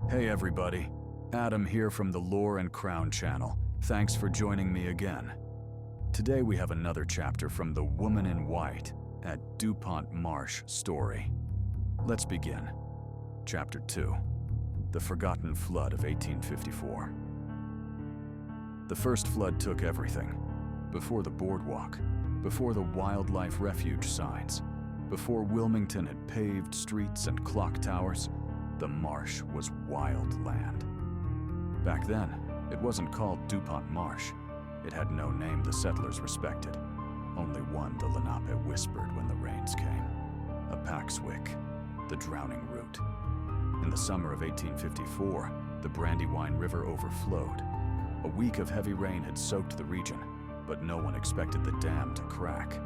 Hey everybody, Adam here from the Lore and Crown channel. Thanks for joining me again. Today we have another chapter from The Woman in White at DuPont Marsh story. Let's begin. Chapter 2, The Forgotten Flood of 1854. The first flood took everything. Before the boardwalk, before the wildlife refuge signs, before Wilmington had paved streets and clock towers, the marsh was wild land. Back then, it wasn't called DuPont Marsh. It had no name the settlers respected. Only one the Lenape whispered when the rains came. A Paxwick, the drowning root. In the summer of 1854, the Brandywine River overflowed. A week of heavy rain had soaked the region, but no one expected the dam to crack.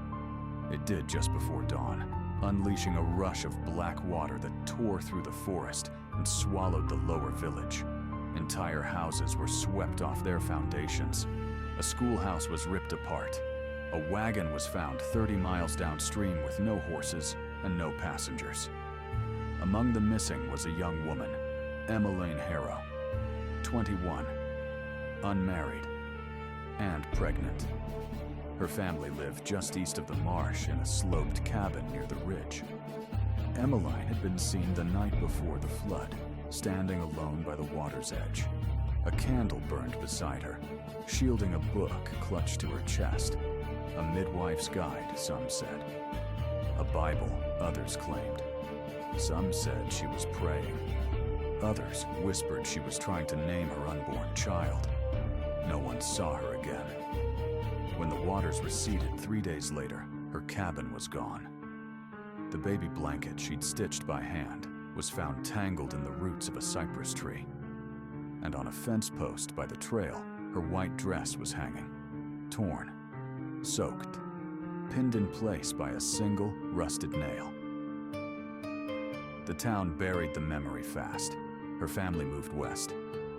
It did just before dawn, unleashing a rush of black water that tore through the forest and swallowed the lower village. Entire houses were swept off their foundations. A schoolhouse was ripped apart. A wagon was found 30 miles downstream with no horses and no passengers. Among the missing was a young woman, Emmeline Harrow, 21, unmarried, and pregnant. Her family lived just east of the marsh in a sloped cabin near the ridge. Emmeline had been seen the night before the flood, standing alone by the water's edge. A candle burned beside her, shielding a book clutched to her chest. A midwife's guide, some said. A Bible, others claimed. Some said she was praying. Others whispered she was trying to name her unborn child. No one saw her again. When the waters receded 3 days later, her cabin was gone. The baby blanket she'd stitched by hand was found tangled in the roots of a cypress tree. And on a fence post by the trail, her white dress was hanging, torn, soaked, pinned in place by a single rusted nail. The town buried the memory fast. Her family moved west.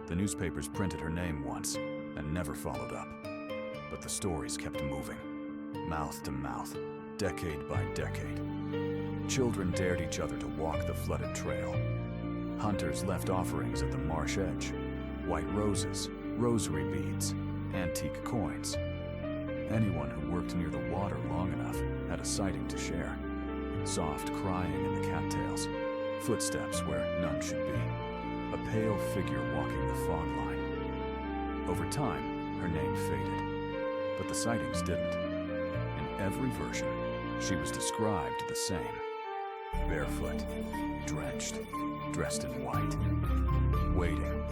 The newspapers printed her name once and never followed up. But the stories kept moving, mouth to mouth, decade by decade. Children dared each other to walk the flooded trail. Hunters left offerings at the marsh edge: white roses, rosary beads, antique coins. Anyone who worked near the water long enough had a sighting to share. Soft crying in the cattails, footsteps where none should be, a pale figure walking the fog line. Over time, her name faded. But the sightings didn't. In every version, she was described the same. Barefoot, drenched, dressed in white, waiting.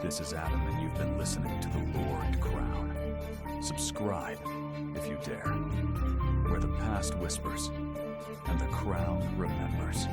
This is Adam, and you've been listening to The Lore and Crown. Subscribe, if you dare, where the past whispers and the crown remembers.